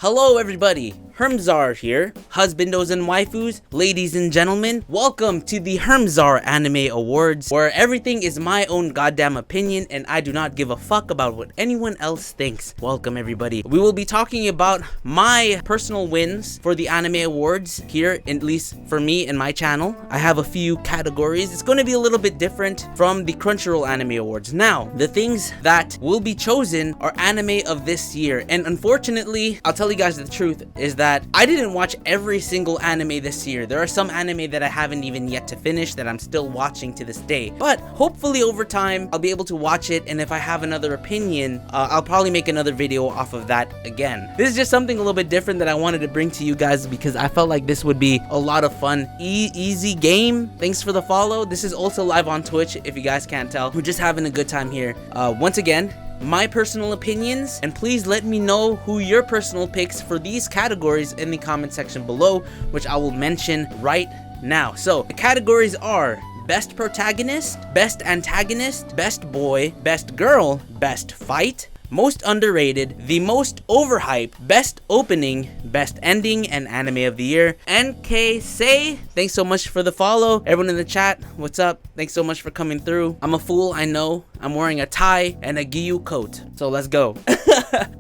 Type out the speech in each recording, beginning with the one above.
Hello everybody, HERMSAUR here, husbandos and waifus, ladies and gentlemen. Welcome to the HERMSAUR Anime Awards, where everything is my own goddamn opinion and I do not give a fuck about what anyone else thinks. Welcome everybody. We will be talking about my personal wins for the Anime Awards here, at least for me and my channel. I have a few categories. It's going to be a little bit different from the Crunchyroll Anime Awards. Now, the things that will be chosen are anime of this year, and unfortunately, I'll tell you guys the truth, is that I didn't watch every single anime this year. There are some anime that I haven't even yet to finish that I'm still watching to this day. But hopefully over time, I'll be able to watch it, and if I have another opinion, I'll probably make another video off of that again. This is just something a little bit different that I wanted to bring to you guys because I felt like this would be a lot of fun. Easy game. Thanks for the follow. This is also live on Twitch, if you guys can't tell. We're just having a good time here. Once again, my personal opinions, and please let me know who your personal picks for these categories in the comment section below, which I will mention right now. So the categories are Best Protagonist, Best Antagonist, Best Boy, Best Girl, Best Fight, Most Underrated, the Most Overhyped, Best Opening, Best Ending, and Anime of the Year. NK Say, thanks so much for the follow. Everyone in the chat, what's up? Thanks so much for coming through. I'm a fool, I know. I'm wearing a tie and a Gyu coat, so let's go.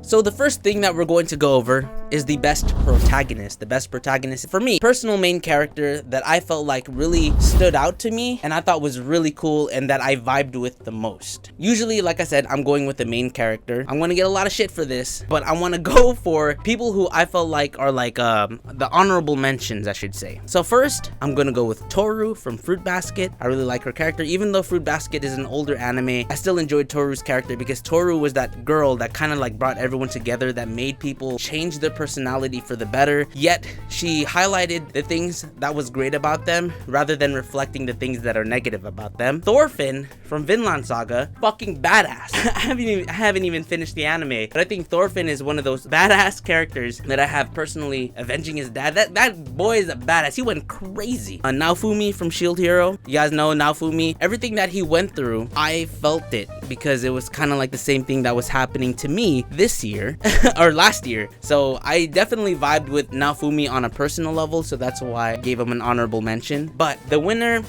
So the first thing that we're going to go over is the Best Protagonist. The Best Protagonist, for me, personal main character that I felt like really stood out to me and I thought was really cool and that I vibed with the most. Usually, like I said, I'm going with the main character. I'm gonna get a lot of shit for this, but I want to go for people who I felt like are like the honorable mentions, I should say. So first, I'm gonna go with Toru from Fruit Basket. I really like her character. Even though Fruit Basket is an older anime, I still enjoyed Toru's character because Toru was that girl that kind of like brought everyone together, that made people change their personality for the better, yet she highlighted the things that was great about them rather than reflecting the things that are negative about them. Thorfinn from Vinland Saga, fucking badass. I haven't even finished the anime, but I think Thorfinn is one of those badass characters that I have personally. Avenging his dad, that boy is a badass. He went crazy. Naofumi from Shield Hero, you guys know Naofumi. Everything that he went through, I felt it because it was kind of like the same thing that was happening to me this year or last year. So I definitely vibed with Naofumi on a personal level, so that's why I gave him an honorable mention. But the winner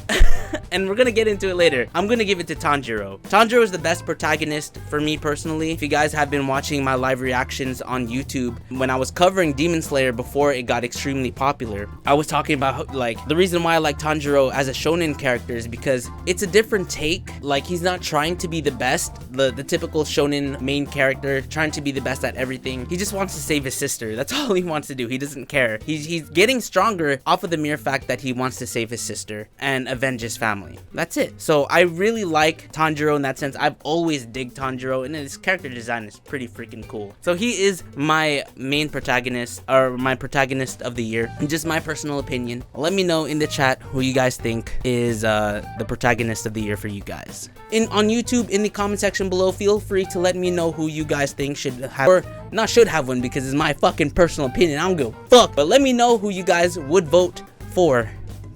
and we're gonna get into it later, I'm gonna give it to Tanjiro. Tanjiro is the best protagonist for me personally. If you guys have been watching my live reactions on YouTube, when I was covering Demon Slayer before it got extremely popular, I was talking about like the reason why I like Tanjiro as a shonen character is because it's a different take. Like, he's not trying to be the best, the typical shonen main character trying to be the best at everything. He just wants to save his sister. That's all he wants to do. He doesn't care. He's getting stronger off of the mere fact that he wants to save his sister and avenge his family. That's it. So I really like Tanjiro in that sense. I've always digged Tanjiro, and his character design is pretty freaking cool. So he is my main protagonist, or my protagonist of the year. And just my personal opinion. Let me know in the chat who you guys think is the protagonist of the year for you guys. On YouTube, in the comment section below, feel free to let me know who you guys think should have, or not should have one, because it's my fucking personal opinion. I don't give a fuck. But let me know who you guys would vote for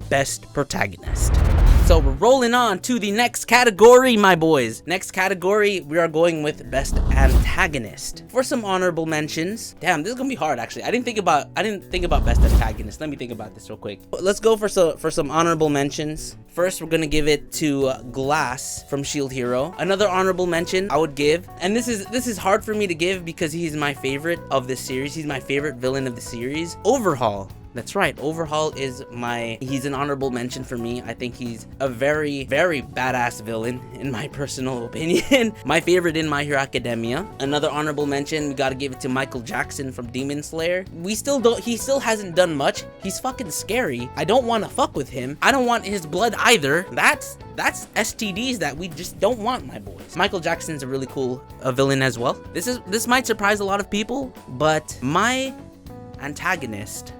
Best Protagonist. So we're rolling on to the next category, my boys. Next category, we are going with Best Antagonist. For some honorable mentions. Damn, this is gonna be hard actually. I didn't think about Best Antagonist. Let me think about this real quick. Let's go for some honorable mentions. First, we're gonna give it to Glass from Shield Hero. Another honorable mention I would give, and this is hard for me to give because he's my favorite of this series. He's my favorite villain of the series. Overhaul. That's right, Overhaul is he's an honorable mention for me. I think he's a very, very badass villain in my personal opinion. My favorite in My Hero Academia. Another honorable mention, we gotta give it to Michael Jackson from Demon Slayer. He still hasn't done much. He's fucking scary. I don't want to fuck with him. I don't want his blood either. That's STDs that we just don't want, my boys. Michael Jackson's a really cool villain as well. This might surprise a lot of people, but my antagonist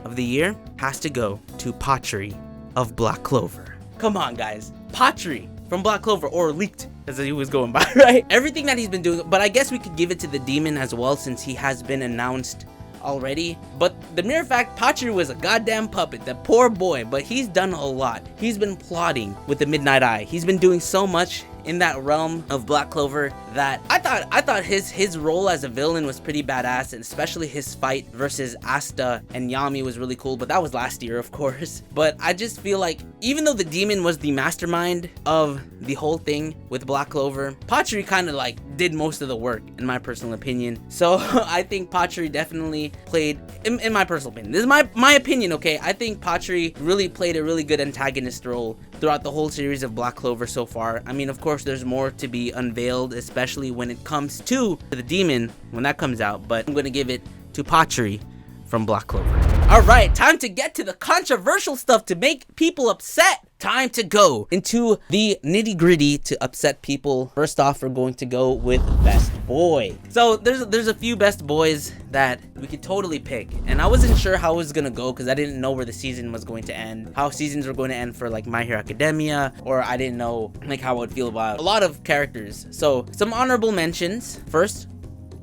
of the year has to go to Pottery of Black Clover. Come on, guys. Pottery from Black Clover, or Leaked as he was going by, right? Everything that he's been doing, but I guess we could give it to the Demon as well, since he has been announced already, but the mere fact Pachiri was a goddamn puppet, that poor boy, but he's done a lot. He's been plotting with the Midnight Eye. He's been doing so much in that realm of Black Clover that I thought his role as a villain was pretty badass, and especially his fight versus Asta and Yami was really cool, but that was last year, of course. But I just feel like even though the demon was the mastermind of the whole thing with Black Clover, Pachiri kind of like did most of the work, in my personal opinion. So I think Pachiri definitely played, in my personal opinion, this is my opinion, okay? I think Pachiri really played a really good antagonist role throughout the whole series of Black Clover so far. I mean, of course, there's more to be unveiled, especially when it comes to the demon, when that comes out, but I'm gonna give it to Pachiri from Black Clover. Alright, time to get to the controversial stuff to make people upset. Time to go into the nitty gritty to upset people. First off, we're going to go with Best Boy. So there's a few Best Boys that we could totally pick, and I wasn't sure how it was gonna go because I didn't know where the season was going to end, how seasons were going to end for like My Hero Academia, or I didn't know like how I would feel about a lot of characters. So some honorable mentions. First,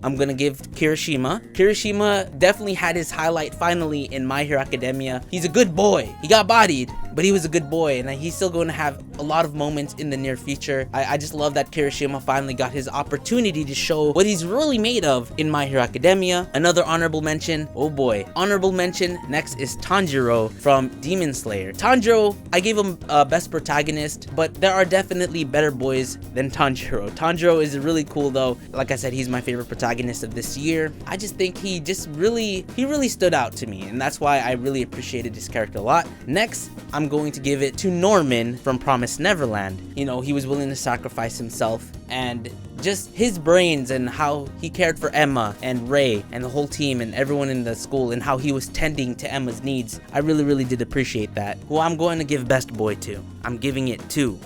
I'm gonna give Kirishima. Kirishima definitely had his highlight finally in My Hero Academia. He's a good boy. He got bodied, but he was a good boy, and he's still going to have a lot of moments in the near future. I just love that Kirishima finally got his opportunity to show what he's really made of in My Hero Academia. Another honorable mention, oh boy. Honorable mention next is Tanjiro from Demon Slayer. Tanjiro, I gave him best protagonist, but there are definitely better boys than Tanjiro. Tanjiro is really cool though. Like I said, he's my favorite protagonist of this year. I just think he really stood out to me, and that's why I really appreciated his character a lot. Next, I'm going to give it to Norman from Promised Neverland. You know, he was willing to sacrifice himself, and just his brains and how he cared for Emma and Ray and the whole team and everyone in the school, and how he was tending to Emma's needs. I really did appreciate that. Who I'm going to give Best Boy to, I'm giving it to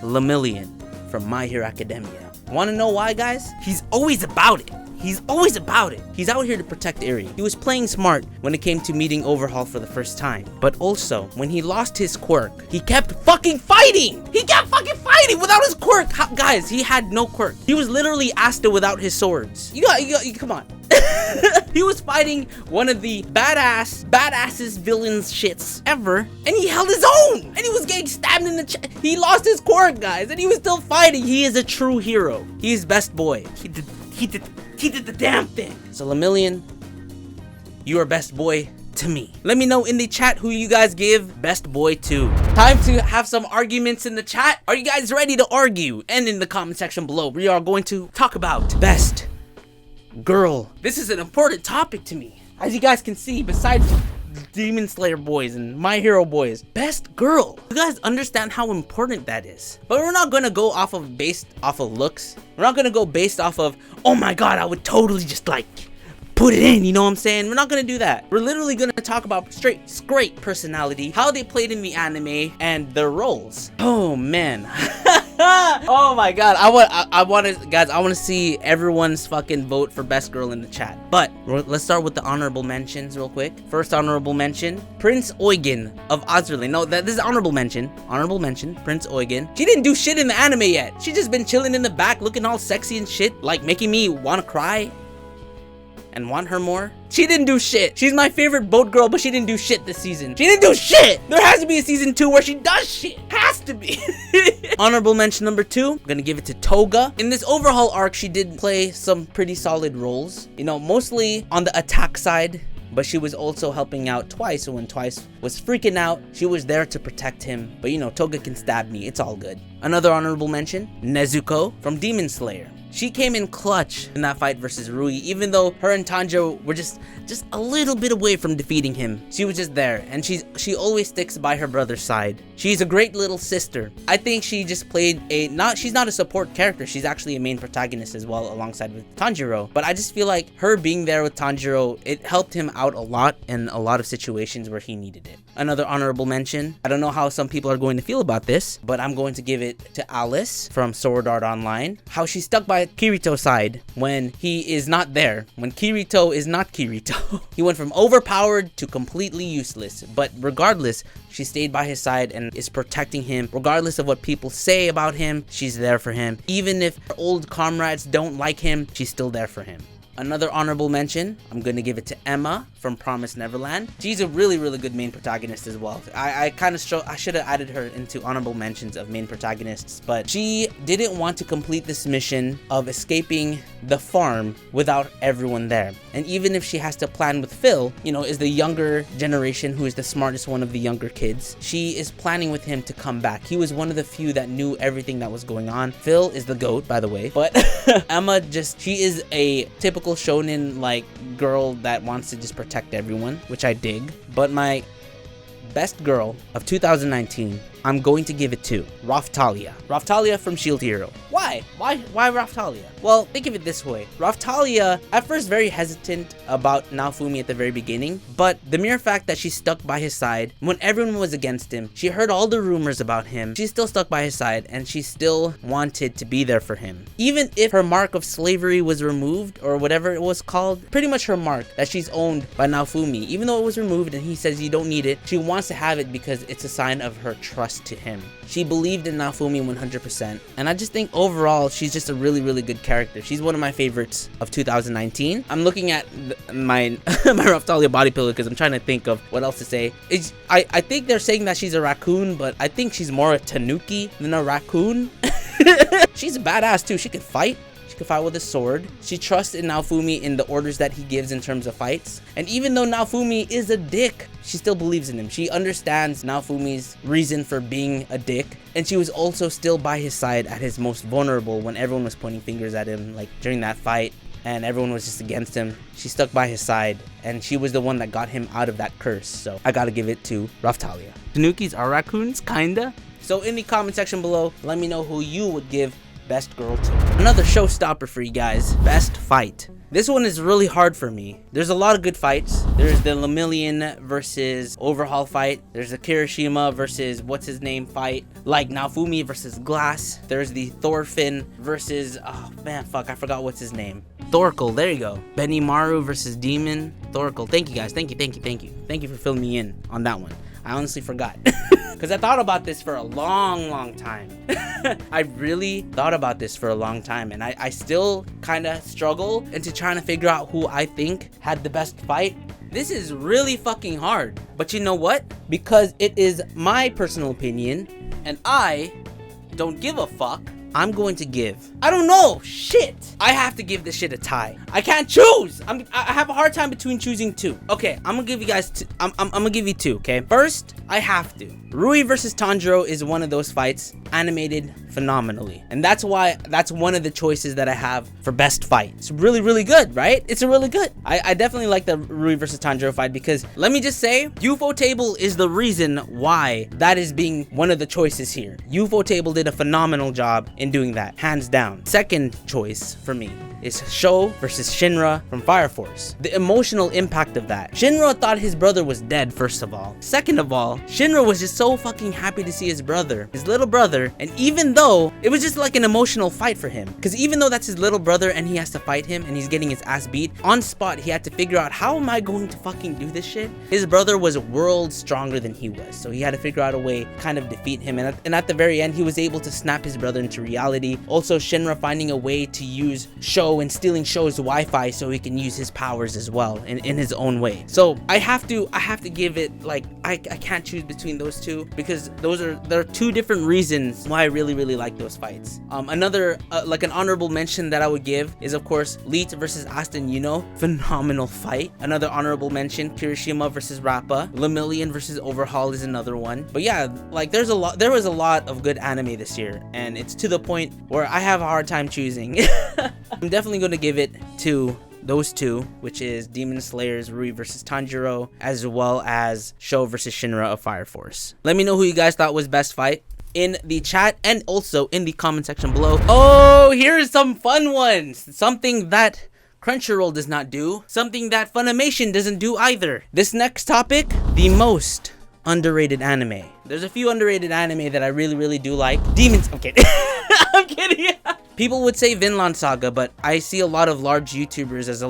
Lemillion from My Hero Academia. Want to know why, guys? He's always about it. He's always about it. He's out here to protect Eri. He was playing smart when it came to meeting Overhaul for the first time. But also, when he lost his quirk, he kept fucking fighting! He kept fucking fighting without his quirk! Guys, he had no quirk. He was literally Asta without his swords. You come on. He was fighting one of the badassest villains shits ever, and he held his own, and he was getting stabbed in the chest. He lost his quirk, guys, and he was still fighting. He is a true hero. He's Best Boy. He did the damn thing. So Lemillion, you are Best Boy to me. Let me know in the chat who you guys give Best Boy to. Time to have some arguments in the chat. Are you guys ready to argue? And in the comment section below, we are going to talk about Best Girl. This is an important topic to me. As you guys can see, besides Demon Slayer boys and My Hero boys, Best Girl. You guys understand how important that is. But we're not gonna go based off of looks. We're not gonna go based off of, oh my god, I would totally just like put it in, you know what I'm saying? We're not gonna do that. We're literally gonna talk about straight personality, how they played in the anime, and their roles. Oh man. Oh my god, I want to see everyone's fucking vote for Best Girl in the chat. But let's start with the honorable mentions real quick. First honorable mention, Prince Eugen of Ozerlin. No, this is honorable mention. Honorable mention, Prince Eugen. She didn't do shit in the anime yet. She just been chilling in the back, looking all sexy and shit, like making me want to cry and want her more. She didn't do shit. She's my favorite boat girl, but she didn't do shit this season. She didn't do shit. There has to be a season 2 where she does shit. Has to be. Honorable mention number 2, I'm gonna give it to Toga. In this Overhaul arc, she did play some pretty solid roles. You know, mostly on the attack side, but she was also helping out Twice. So when Twice was freaking out, she was there to protect him. But you know, Toga can stab me. It's all good. Another honorable mention, Nezuko from Demon Slayer. She came in clutch in that fight versus Rui, even though her and Tanjiro were just a little bit away from defeating him. She was just there, and she always sticks by her brother's side. She's a great little sister. I think she just played she's not a support character, she's actually a main protagonist as well, alongside with Tanjiro. But I just feel like her being there with Tanjiro, it helped him out a lot in a lot of situations where he needed it. Another honorable mention, I don't know how some people are going to feel about this, but I'm going to give it to Alice from Sword Art Online. How she stuck by Kirito's side when he is not there, when Kirito is not Kirito. He went from overpowered to completely useless, but regardless, she stayed by his side and is protecting him. Regardless of what people say about him, she's there for him. Even if her old comrades don't like him, she's still there for him. Another honorable mention, I'm gonna give it to Emma from Promised Neverland. She's a really, really good main protagonist as well. I should have added her into honorable mentions of main protagonists, but she didn't want to complete this mission of escaping the farm without everyone there. And even if she has to plan with Phil, you know, is the younger generation who is the smartest one of the younger kids, she is planning with him to come back. He was one of the few that knew everything that was going on. Phil is the GOAT, by the way, but Emma she is a typical shonen like girl that wants to just protect everyone, which I dig. But my best girl of 2019, I'm going to give it to Raphtalia. Raphtalia from Shield Hero. Why? Why Raphtalia? Well, think of it this way. Raphtalia, at first very hesitant about Naofumi at the very beginning, but the mere fact that she stuck by his side when everyone was against him, she heard all the rumors about him, she still stuck by his side and she still wanted to be there for him. Even if her mark of slavery was removed or whatever it was called, pretty much her mark that she's owned by Naofumi, even though it was removed and he says you don't need it, she wants to have it because it's a sign of her trust to him. She believed in Naofumi 100%, and I just think overall she's just a really, really good character. She's one of my favorites of 2019. I'm looking at my Raphtalia body pillow because I'm trying to think of what else to say. I think they're saying that she's a raccoon, but I think she's more a tanuki than a raccoon. She's a badass too. She can fight. She can fight with a sword. She trusts in Naofumi in the orders that he gives in terms of fights. And even though Naofumi is a dick, she still believes in him. She understands Naofumi's reason for being a dick. And she was also still by his side at his most vulnerable when everyone was pointing fingers at him, like during that fight, and everyone was just against him. She stuck by his side, and she was the one that got him out of that curse. So I gotta give it to Raphtalia. Tanukis are raccoons, kinda. So in the comment section below, let me know who you would give best girl to. Another showstopper for you guys, best fight. This one is really hard for me. There's a lot of good fights. There's the Lemillion versus Overhaul fight. There's the Kirishima versus what's his name fight. Like Naofumi versus Glass. There's the Thorfinn versus, oh man, fuck, I forgot what's his name. Thorkel, there you go. Benimaru versus Demon. Thorkel, thank you guys, thank you. Thank you for filling me in on that one. I honestly forgot. Because I thought about this for a long time. I really thought about this for a long time, and I still kind of struggle into trying to figure out who I think had the best fight. This is really fucking hard. But you know what? Because it is my personal opinion, and I don't give a fuck, I'm going to give, I don't know, shit. I have to give this shit a tie. I can't choose. I have a hard time between choosing two. Okay, I'm gonna give you guys two. I'm gonna give you two, okay? First, I have to. Rui versus Tanjiro is one of those fights animated phenomenally. And that's why that's one of the choices that I have for best fight. It's really, really good, right? It's a really good. I definitely like the Rui versus Tanjiro fight because let me just say, UFO Table is the reason why that is being one of the choices here. UFO Table did a phenomenal job in doing that, hands down. Second choice for me is Sho versus Shinra from Fire Force. The emotional impact of that. Shinra thought his brother was dead, first of all. Second of all, Shinra was just so fucking happy to see his brother, his little brother, and even though it was just like an emotional fight for him, because even though that's his little brother and he has to fight him and he's getting his ass beat, on spot he had to figure out, how am I going to fucking do this shit? His brother was worlds stronger than he was, so he had to figure out a way to kind of defeat him, and at the very end he was able to snap his brother into reality. Also Shinra finding a way to use Sho and stealing Sho's Wi-Fi so he can use his powers as well in his own way. So I have to give it, like, I can't choose between those two because there are two different reasons why I really like those fights. Another like an honorable mention that I would give is of course Leet versus Aston Yuno, phenomenal fight. Another honorable mention, Kirishima versus Rappa. Lemillion versus Overhaul is another one. But yeah, like there was a lot of good anime this year, and it's to the point where I have a hard time choosing. I'm definitely going to give it to those two, which is Demon Slayer's Rui versus Tanjiro, as well as Sho versus Shinra of Fire Force. Let me know who you guys thought was best fight in the chat and also in the comment section below. Oh, here's some fun ones. Something that Crunchyroll does not do. Something that Funimation doesn't do either. This next topic, the most underrated anime. There's a few underrated anime that I really do like. Demons. I'm kidding. I'm kidding. People would say Vinland Saga, but I see a lot of large YouTubers as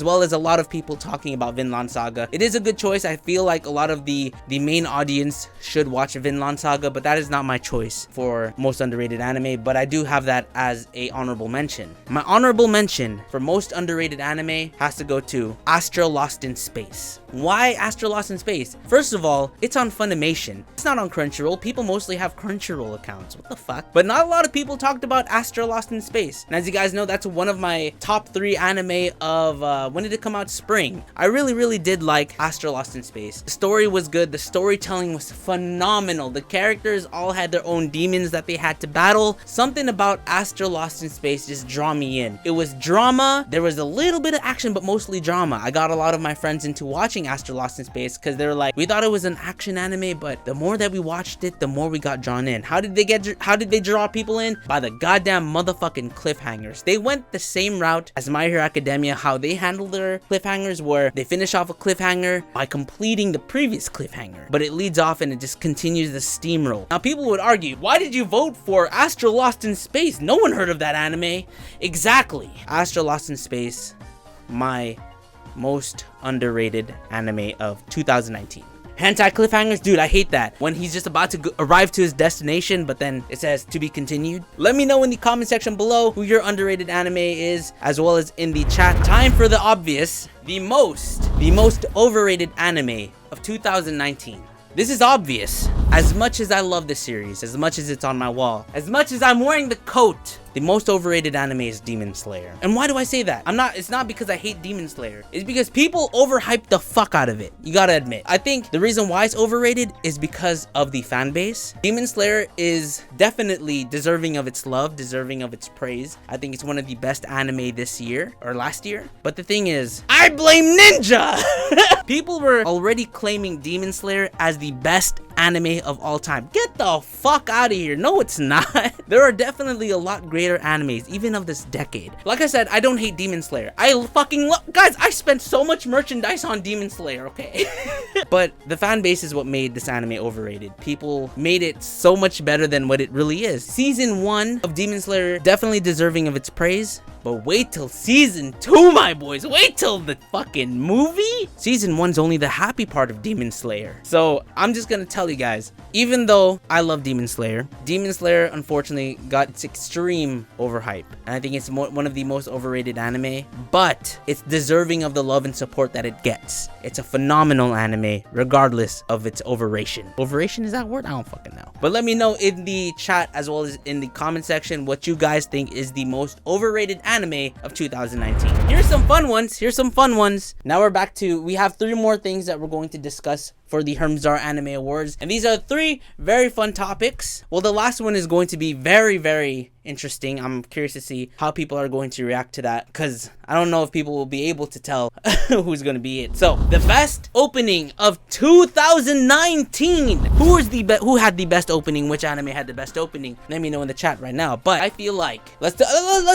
well as a lot of people talking about Vinland Saga. It is a good choice. I feel like a lot of the main audience should watch Vinland Saga, but that is not my choice for most underrated anime, but I do have that as a honorable mention. My honorable mention for most underrated anime has to go to Astra Lost in Space. Why Astra Lost in Space? First of all, it's on Funimation. It's not on Crunchyroll. People mostly have Crunchyroll accounts. What the fuck? But not a lot of people talked about Astra Lost in Space. And as you guys know, that's one of my top 3 anime of, when did it come out? Spring. I really did like Astra Lost in Space. The story was good. The storytelling was phenomenal. The characters all had their own demons that they had to battle. Something about Astra Lost in Space just drew me in. It was drama. There was a little bit of action, but mostly drama. I got a lot of my friends into watching Astra Lost in Space because they were like, we thought it was an action anime, but the more that we watched it, the more we got drawn in. How did they draw people in? By the goddamn motherfucking cliffhangers. They went the same route as My Hero Academia, how they handle their cliffhangers, where they finish off a cliffhanger by completing the previous cliffhanger, but it leads off and it just continues the steamroll. Now people would argue, why did you vote for Astra Lost in Space? No one heard of that anime. Exactly. Astra Lost in Space, my most underrated anime of 2019. Hentai cliffhangers, dude, I hate that. When he's just about to arrive to his destination, but then it says to be continued. Let me know in the comment section below who your underrated anime is, as well as in the chat. Time for the obvious, the most overrated anime of 2019. This is obvious. As much as I love this series, as much as it's on my wall, as much as I'm wearing the coat, the most overrated anime is Demon Slayer. And why do I say that? It's not because I hate Demon Slayer. It's because people overhype the fuck out of it. You gotta admit. I think the reason why it's overrated is because of the fan base. Demon Slayer is definitely deserving of its love, deserving of its praise. I think it's one of the best anime this year, or last year. But the thing is, I blame Ninja! People were already claiming Demon Slayer as the best anime of all time. Get the fuck out of here. No, it's not. There are definitely a lot greater animes, even of this decade. Like I said, I don't hate Demon Slayer. I fucking love, guys, I spent so much merchandise on Demon Slayer, okay? But the fan base is what made this anime overrated. People made it so much better than what it really is. Season 1 of Demon Slayer, definitely deserving of its praise. But wait till season 2, my boys. Wait till the fucking movie. Season 1's only the happy part of Demon Slayer. So I'm just gonna tell you guys, even though I love Demon Slayer unfortunately got its extreme overhype. And I think it's one of the most overrated anime, but it's deserving of the love and support that it gets. It's a phenomenal anime, regardless of its overration. Overration, is that a word? I don't fucking know. But let me know in the chat, as well as in the comment section, what you guys think is the most overrated anime of 2019. Here's some fun ones. Now we're back to, we have 3 more things that we're going to discuss for the HERMSAUR Anime Awards, and these are 3 very fun topics. Well, the last one is going to be very interesting. I'm curious to see how people are going to react to that, because I don't know if people will be able to tell who's going to be it. So, the best opening of 2019. Who had the best opening? Which anime had the best opening? Let me know in the chat right now. But I feel like let's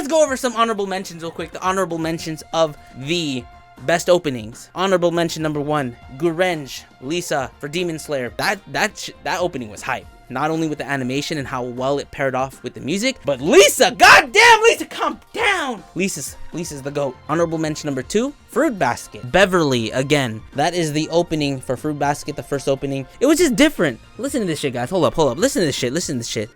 go over some honorable mentions real quick. The honorable mentions of the best openings. Honorable mention number 1, Gurenj Lisa for Demon Slayer. That opening was hype. Not only with the animation and how well it paired off with the music, but Lisa, goddamn Lisa, calm down. Lisa's the GOAT. Honorable mention number 2, Fruit Basket. Beverly again. That is the opening for Fruit Basket, the first opening. It was just different. Listen to this shit, guys. Hold up. Listen to this shit.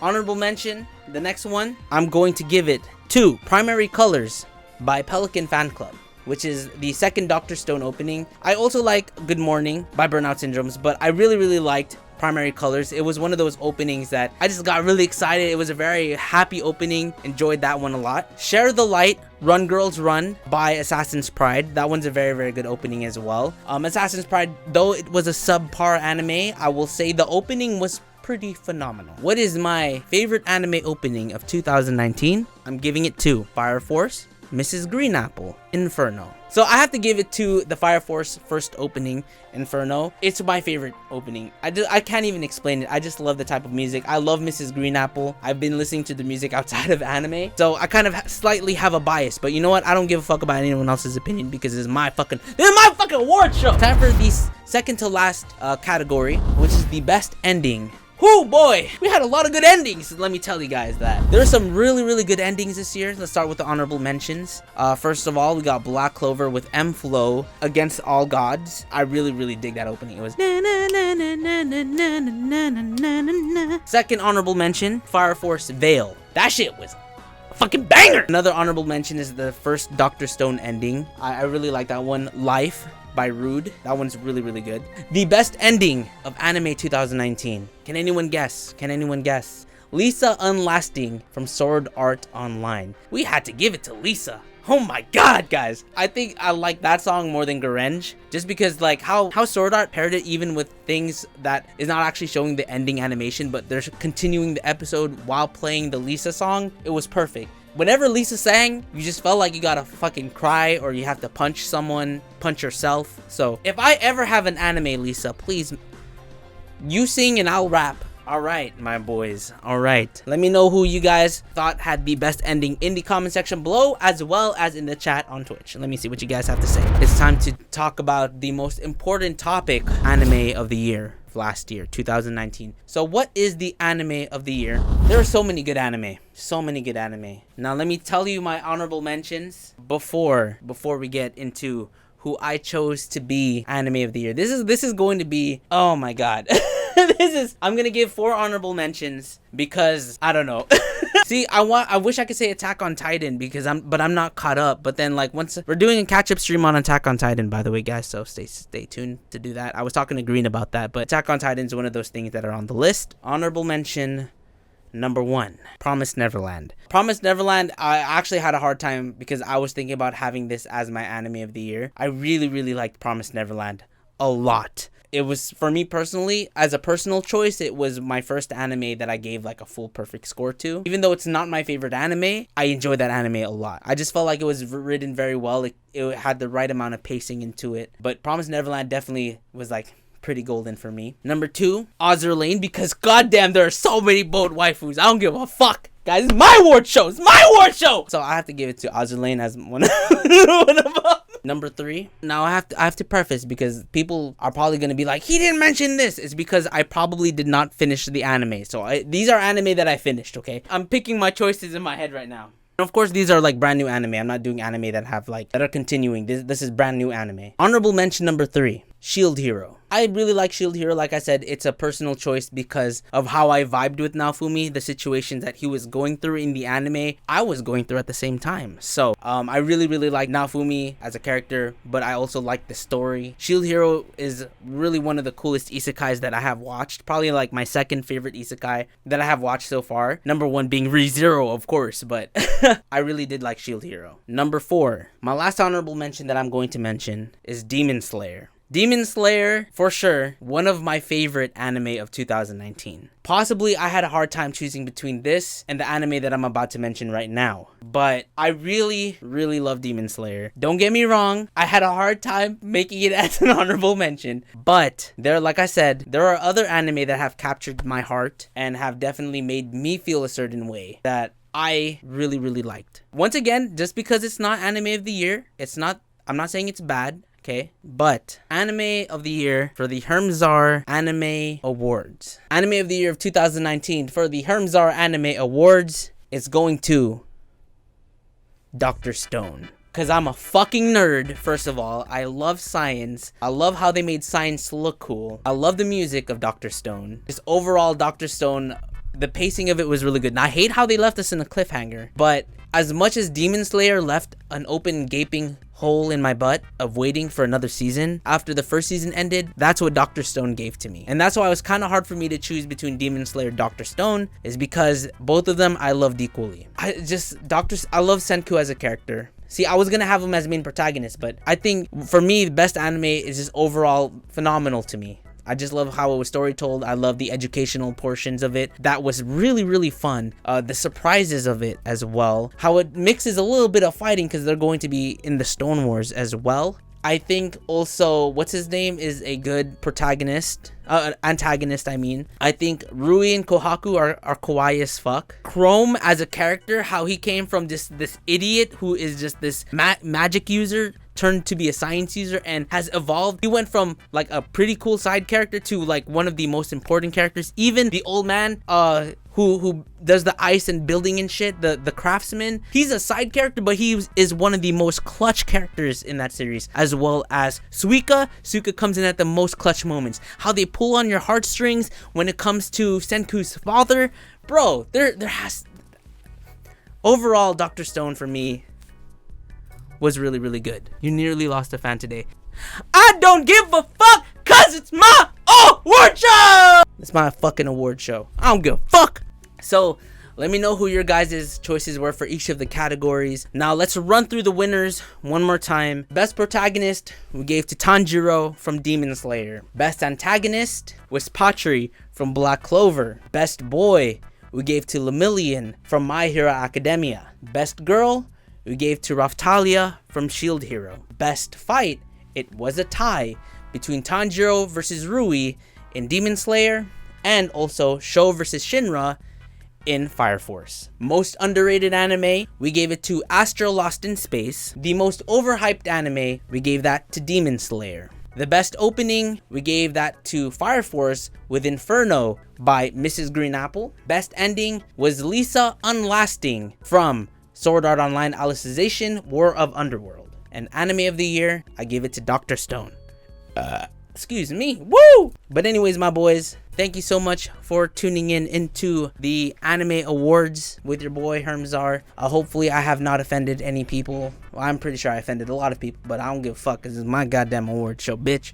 Honorable mention, the next one, I'm going to give it to Primary Colors by Pelican Fan Club, which is the second Dr. Stone opening. I also like Good Morning by Burnout Syndromes, but I really liked Primary Colors. It was one of those openings that I just got really excited. It was a very happy opening. Enjoyed that one a lot. Share the Light, Run Girls Run by Assassin's Pride. That one's a very good opening as well. Assassin's Pride, though it was a subpar anime, I will say the opening was pretty phenomenal. What is my favorite anime opening of 2019? I'm giving it to Fire Force Mrs. Green Apple, Inferno. So I have to give it to the Fire Force first opening, Inferno. It's my favorite opening. I can't even explain it. I just love the type of music. I love Mrs. Green Apple. I've been listening to the music outside of anime, so I kind of slightly have a bias. But you know what? I don't give a fuck about anyone else's opinion because this is my fucking award show. Time for the second to last category, which is the best ending. Whoo boy, we had a lot of good endings. Let me tell you guys that. There are some really good endings this year. Let's start with the honorable mentions. First of all, we got Black Clover with M-Flow, Against All Gods. I really dig that opening. It was second honorable mention, Fire Force Veil. That shit was a fucking banger. Another honorable mention is the first Dr. Stone ending. I really like that one. Life by Rude. That one's really good. The best ending of anime 2019. Can anyone guess? Can anyone guess? Lisa Unlasting from Sword Art Online. We had to give it to Lisa. Oh my god, guys. I think I like that song more than Garenge, just because like how Sword Art paired it even with things that is not actually showing the ending animation, but they're continuing the episode while playing the Lisa song. It was perfect. Whenever Lisa sang, you just felt like you gotta fucking cry or you have to punch someone, punch yourself. So if I ever have an anime, Lisa, please, you sing and I'll rap. All right, my boys. All right. Let me know who you guys thought had the best ending in the comment section below, as well as in the chat on Twitch. Let me see what you guys have to say. It's time to talk about the most important topic, anime of the year. Last year, 2019. So what is the anime of the year? There are so many good anime. So many good anime. Now let me tell you my honorable mentions before we get into who I chose to be anime of the year. This is going to be, oh my god. I'm gonna give 4 honorable mentions because I don't know. See, I wish I could say Attack on Titan because I'm not caught up. But then like once we're doing a catch-up stream on Attack on Titan, by the way, guys, so stay tuned to do that. I was talking to Green about that, but Attack on Titan is one of those things that are on the list. Honorable mention number 1, Promised Neverland. Promised Neverland, I actually had a hard time because I was thinking about having this as my anime of the year. I really liked Promised Neverland a lot. It was, for me personally, as a personal choice, it was my first anime that I gave like a full perfect score to. Even though it's not my favorite anime, I enjoyed that anime a lot. I just felt like it was written very well. It had the right amount of pacing into it. But Promised Neverland definitely was like pretty golden for me. Number 2, Azur Lane, because goddamn, there are so many boat waifus. I don't give a fuck. Guys, it's my award show. It's my award show. So I have to give it to Azur Lane as one of them. Number 3. Now I have to preface because people are probably going to be like, he didn't mention this. It's because I probably did not finish the anime. So these are anime that I finished, okay? I'm picking my choices in my head right now. Of course, these are like brand new anime. I'm not doing anime that are continuing. This is brand new anime. Honorable mention number 3, Shield Hero. I really like Shield Hero. Like I said, it's a personal choice because of how I vibed with Naofumi, the situations that he was going through in the anime, I was going through at the same time. So I really like Naofumi as a character, but I also like the story. Shield Hero is really one of the coolest isekais that I have watched. Probably like my second favorite isekai that I have watched so far. Number 1 being ReZero, of course, but I really did like Shield Hero. Number 4, my last honorable mention that I'm going to mention is Demon Slayer. Demon Slayer, for sure, one of my favorite anime of 2019. Possibly, I had a hard time choosing between this and the anime that I'm about to mention right now. But I really love Demon Slayer. Don't get me wrong, I had a hard time making it as an honorable mention. But like I said, there are other anime that have captured my heart and have definitely made me feel a certain way that I really liked. Once again, just because it's not anime of the year, I'm not saying it's bad. Okay, but anime of the year for the HERMSAUR Anime Awards. Anime of the year of 2019 for the HERMSAUR Anime Awards is going to Dr. Stone. Because I'm a fucking nerd, first of all. I love science. I love how they made science look cool. I love the music of Dr. Stone. Just overall, Dr. Stone, the pacing of it was really good. And I hate how they left us in a cliffhanger. But as much as Demon Slayer left an open gaping hole in my butt of waiting for another season after the first season ended, that's what Dr. Stone gave to me. And that's why it was kind of hard for me to choose between Demon Slayer and Dr. Stone, is because both of them I loved equally. I love Senku as a character. See, I was gonna have him as main protagonist, but I think for me, the best anime is just overall phenomenal to me. I just love how it was story told. I love the educational portions of it. That was really, really fun. The surprises of it as well. How it mixes a little bit of fighting because they're going to be in the Stone Wars as well. I think also, what's his name is a good protagonist, antagonist, I mean. I think Rui and Kohaku are kawaii as fuck. Chrome as a character, how he came from this idiot who is just this magic user turned to be a science user and has evolved. He went from like a pretty cool side character to like one of the most important characters. Even the old man who does the ice and building and shit, the craftsman, he's a side character, but he is one of the most clutch characters in that series, as well as Suika comes in at the most clutch moments. How they pull on your heartstrings when it comes to Senku's father, bro. There has overall, Dr. Stone for me was really, really good. You nearly lost a fan today. I don't give a fuck, cause it's my award show. It's my fucking award show. I don't give a fuck. So let me know who your guys' choices were for each of the categories. Now let's run through the winners one more time. Best protagonist we gave to Tanjiro from Demon Slayer. Best antagonist was Patri from Black Clover. Best boy we gave to Lemillion from My Hero Academia. Best girl we gave to Raphtalia from Shield Hero. Best fight, it was a tie between Tanjiro versus Rui in Demon Slayer and also Sho versus Shinra in Fire Force. Most underrated anime, we gave it to Astro Lost in Space. The most overhyped anime, we gave that to Demon Slayer. The best opening, we gave that to Fire Force with Inferno by Mrs. Green Apple. Best ending was Lisa Unlasting from Sword Art Online Alicization War of Underworld. And anime of the year, I gave it to Dr. Stone. Excuse me. Woo! But anyways, my boys, thank you so much for tuning in into the Anime Awards with your boy HERMSAUR. Hopefully I have not offended any people. Well, I'm pretty sure I offended a lot of people, but I don't give a fuck because it's my goddamn award show, bitch.